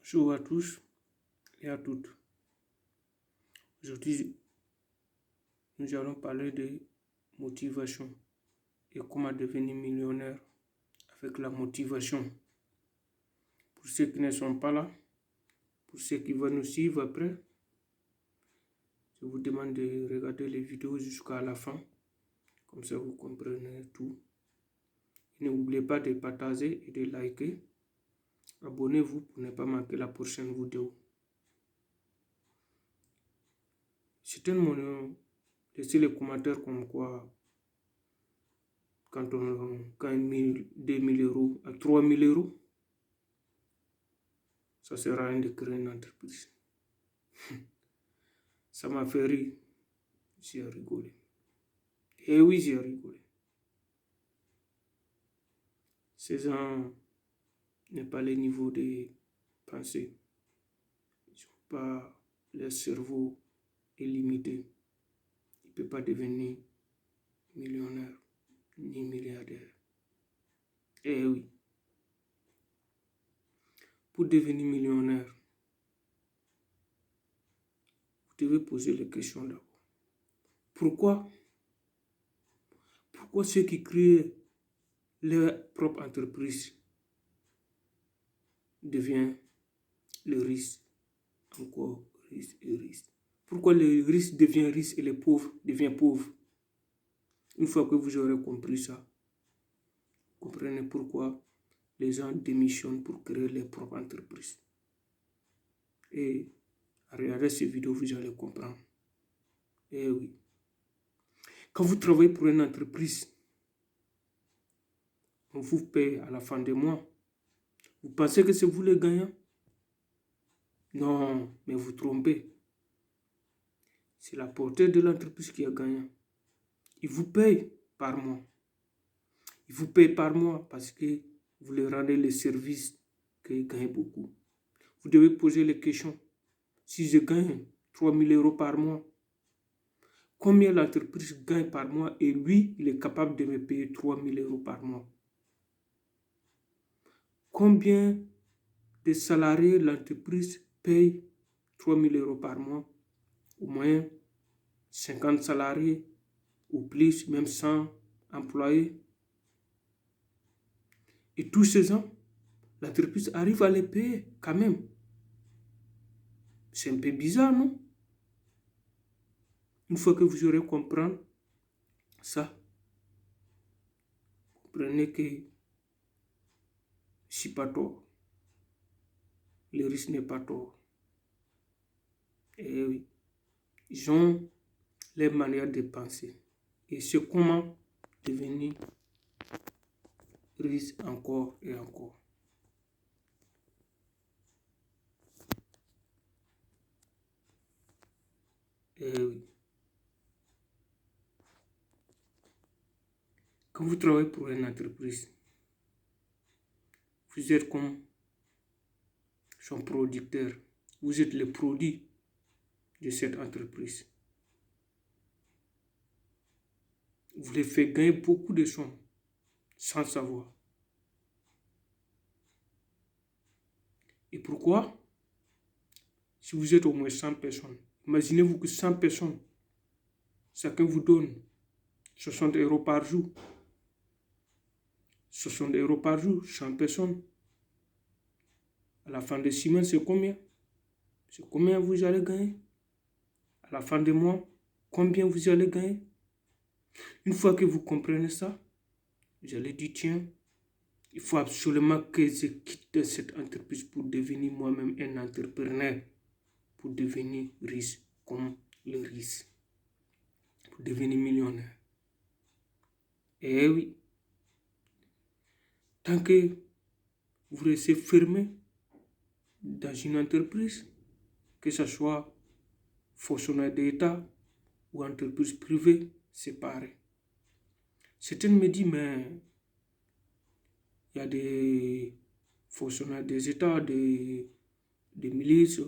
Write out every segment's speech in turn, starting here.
Bonjour à tous et à toutes. Aujourd'hui, nous allons parler de motivation et comment devenir millionnaire avec la motivation. Pour ceux qui ne sont pas là, pour ceux qui vont nous suivre après, je vous demande de regarder les vidéos jusqu'à la fin. Comme ça, vous comprenez tout. Et n'oubliez pas de partager et de liker. Abonnez-vous pour ne pas manquer la prochaine vidéo. Certainement, laissez les commentaires comme quoi quand on gagne 2000 euros à 3000 euros, ça sert à rien de créer une entreprise. Ça m'a fait rire. J'ai rigolé. Et oui, j'ai rigolé. Ces gens n'ont pas le niveau de pensée. Ils n'ont pas, leur cerveau est limité. Ils ne peuvent pas devenir millionnaire ni milliardaire. Eh oui. Pour devenir millionnaire, vous devez poser les questions d'abord. Pourquoi ceux qui créent leur propre entreprise deviennent le riche, encore riche et riche? Pourquoi les riches deviennent riches et les pauvres deviennent pauvres? Une fois que vous aurez compris ça, comprenez pourquoi les gens démissionnent pour créer leur propre entreprise. Et à regarder ces vidéos, vous allez comprendre. Eh oui. Quand vous travaillez pour une entreprise, on vous paye à la fin du mois. Vous pensez que c'est vous les gagnants? Non, mais vous trompez. C'est la portée de l'entreprise qui est gagnant. Il vous paye par mois. Il vous paye par mois parce que vous leur rendez les services qu'ils gagnent beaucoup. Vous devez poser les questions. Si je gagne 3000 euros par mois, combien l'entreprise gagne par mois et lui, il est capable de me payer 3000 euros par mois? Combien de salariés l'entreprise paye 3000 euros par mois? Au moins 50 salariés ou plus, même 100 employés. Et tous ces ans, l'entreprise arrive à les payer quand même. C'est un peu bizarre, non? Une fois que vous aurez compris ça, comprenez que je ne suis pas tort. Le risque n'est pas tort. Et oui, ils ont leur manière de penser. Et c'est comment devenir riche encore et encore. Et oui. Quand vous travaillez pour une entreprise, vous êtes comme son producteur. Vous êtes le produit de cette entreprise. Vous les faites gagner beaucoup de sommes sans savoir. Et pourquoi? Si vous êtes au moins 100 personnes, imaginez-vous que 100 personnes, chacun vous donne 60 euros par jour. 60 euros par jour, 100 personnes. À la fin de 6 mois, c'est combien? C'est combien vous allez gagner? À la fin du mois, combien vous allez gagner? Une fois que vous comprenez ça, vous allez dire, tiens, il faut absolument que je quitte cette entreprise pour devenir moi-même un entrepreneur, pour devenir riche comme le riche, pour devenir millionnaire. Et oui, tant que vous restez fermé dans une entreprise, que ce soit fonctionnaire d'État ou entreprise privée, c'est pareil. Certains me disent, mais il y a des fonctionnaires des États, des milices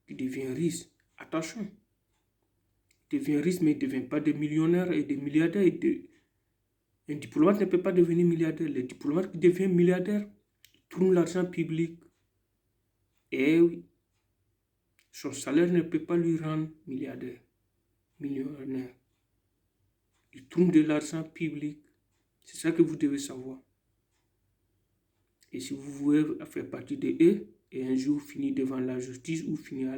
qui deviennent riches. Attention, ils deviennent riches, mais ils ne deviennent pas des millionnaires et des milliardaires. Un diplomate ne peut pas devenir milliardaire. Les diplomates qui deviennent milliardaires tournent l'argent public Et oui, son salaire ne peut pas lui rendre milliardaire, millionnaire. Il tourne de l'argent public. C'est ça que vous devez savoir. Et si vous voulez faire partie de eux et un jour finir devant la justice ou finir à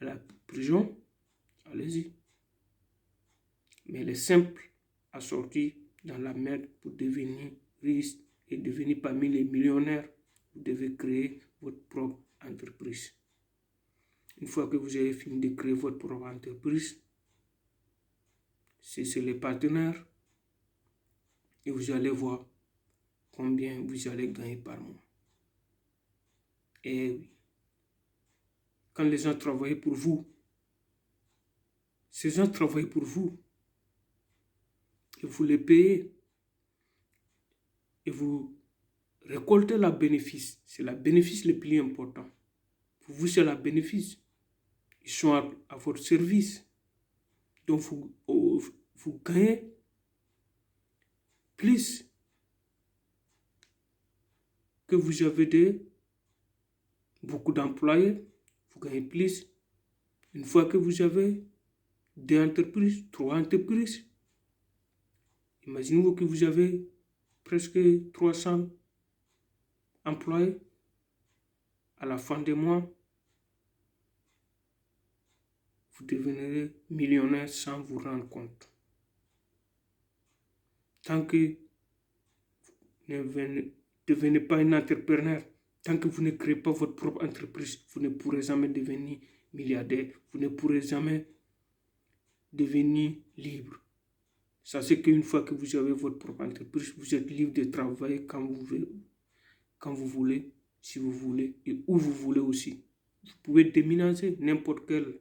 la prison, allez-y. Mais les simples à sortir dans la merde pour devenir riche et devenir parmi les millionnaires, vous devez créer votre propre entreprise. Une fois que vous avez fini de créer votre propre entreprise, c'est les partenaires et vous allez voir combien vous allez gagner par mois. Et oui, quand les gens travaillent pour vous, ces gens travaillent pour vous et vous les payez et vous récoltez le bénéfice. C'est le bénéfice le plus important. Pour vous, c'est le bénéfice. Ils sont à votre service. Donc, vous gagnez plus que vous avez beaucoup d'employés. Vous gagnez plus. Une fois que vous avez 2 entreprises, 3 entreprises, imaginez-vous que vous avez presque 300 employés. À la fin du mois, vous deviendrez millionnaire sans vous rendre compte. Tant que vous ne devenez pas un entrepreneur, tant que vous ne créez pas votre propre entreprise, vous ne pourrez jamais devenir milliardaire, vous ne pourrez jamais devenir libre. Sachez qu'une fois que vous avez votre propre entreprise, vous êtes libre de travailler quand vous voulez, si vous voulez, et où vous voulez aussi. Vous pouvez déménager n'importe quel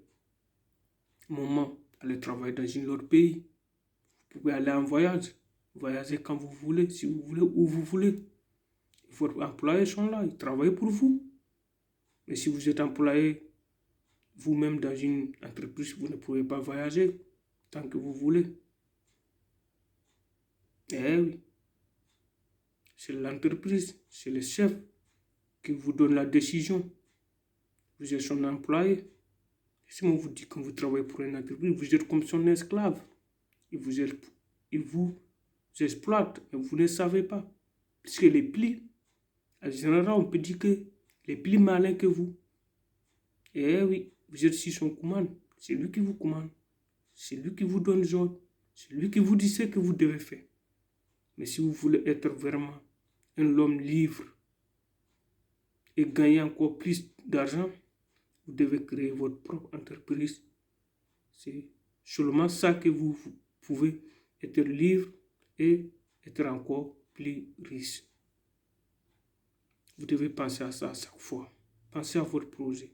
moment, aller travailler dans un autre pays. Vous pouvez aller en voyager quand vous voulez, si vous voulez, où vous voulez. Vos employés sont là, ils travaillent pour vous. Mais si vous êtes employé vous-même dans une entreprise, vous ne pouvez pas voyager tant que vous voulez. Eh oui, c'est l'entreprise, c'est le chef qui vous donne la décision. Vous êtes son employé. Si on vous dit quand vous travaillez pour une entreprise, vous êtes comme son esclave. Il vous exploite et vous ne savez pas. Parce que les plis, en général, on peut dire que les plus malins que vous. Eh oui, vous êtes sur son commande. C'est lui qui vous commande. C'est lui qui vous donne les ordres. C'est lui qui vous dit ce que vous devez faire. Mais si vous voulez être vraiment un homme libre et gagner encore plus d'argent, vous devez créer votre propre entreprise. C'est seulement ça que vous pouvez être libre et être encore plus riche. Vous devez penser à ça à chaque fois. Pensez à votre projet.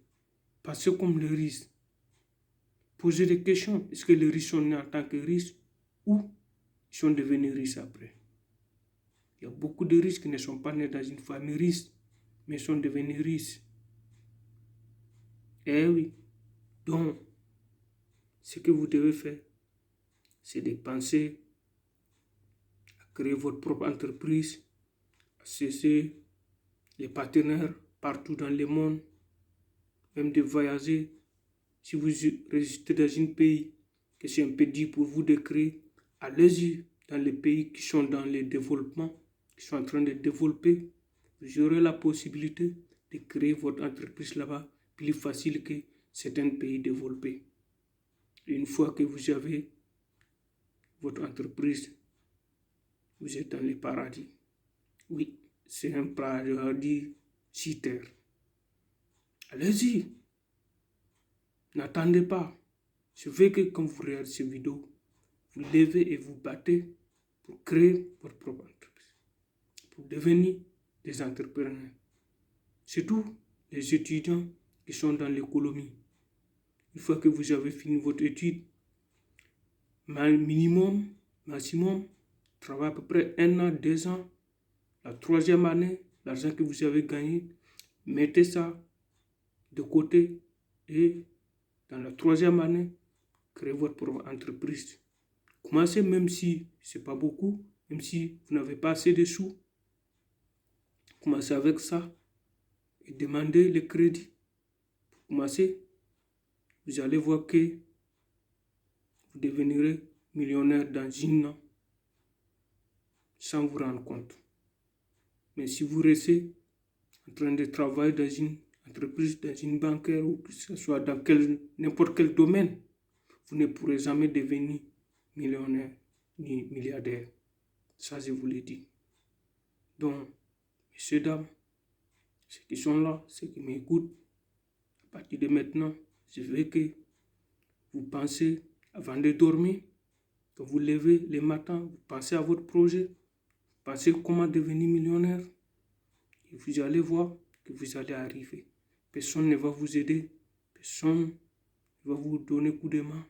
Pensez comme les riches. Posez des questions. Est-ce que les riches sont nés en tant que riches ou ils sont devenus riches après? Il y a beaucoup de riches qui ne sont pas nés dans une famille riche, mais sont devenus riches. Eh oui. Donc, ce que vous devez faire, c'est de penser à créer votre propre entreprise, à cesser les partenaires partout dans le monde, même de voyager. Si vous résistez dans un pays que c'est un peu dur pour vous de créer, allez-y dans les pays qui sont dans le développement, qui sont en train de développer. Vous aurez la possibilité de créer votre entreprise là-bas plus facile que certains pays développés. Une fois que vous avez votre entreprise, vous êtes dans le paradis. Oui, c'est un paradis sur terre. Allez-y. N'attendez pas. Je veux que quand vous regardez cette vidéo, vous levez et vous battez pour créer votre propre entreprise, pour devenir des entrepreneurs. Surtout les étudiants qui sont dans l'économie. Une fois que vous avez fini votre étude, maximum, travaillez à peu près 1 an, 2 ans. La 3e année, l'argent que vous avez gagné, mettez ça de côté et dans la 3e année, créez votre propre entreprise. Commencez même si ce n'est pas beaucoup, même si vous n'avez pas assez de sous. Commencez avec ça et demandez le crédit. Pour commencer, vous allez voir que vous devenirez millionnaire dans une an sans vous rendre compte. Mais si vous restez en train de travailler dans une entreprise, dans une bancaire ou que ce soit dans n'importe quel domaine, vous ne pourrez jamais devenir millionnaire ni milliardaire. Ça, je vous l'ai dit. Donc, messieurs, dames, ceux qui sont là, ceux qui m'écoutent, à partir de maintenant, je veux que vous pensez avant de dormir, quand vous levez le matin, vous pensez à votre projet, vous pensez comment devenir millionnaire, et vous allez voir que vous allez arriver. Personne ne va vous aider, personne ne va vous donner coup de main,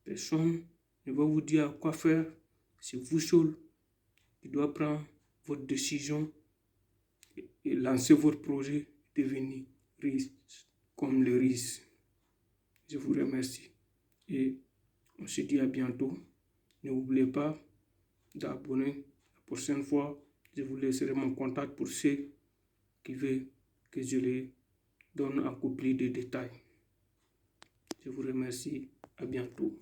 personne ne va vous dire quoi faire. C'est vous seul qui doit prendre votre décision et lancer votre projet, devenir riche comme le riche. Je vous remercie et on se dit à bientôt. N'oubliez pas d'abonner. La prochaine fois, je vous laisserai mon contact pour ceux qui veulent que je les donne encore plus de détails. Je vous remercie. À bientôt.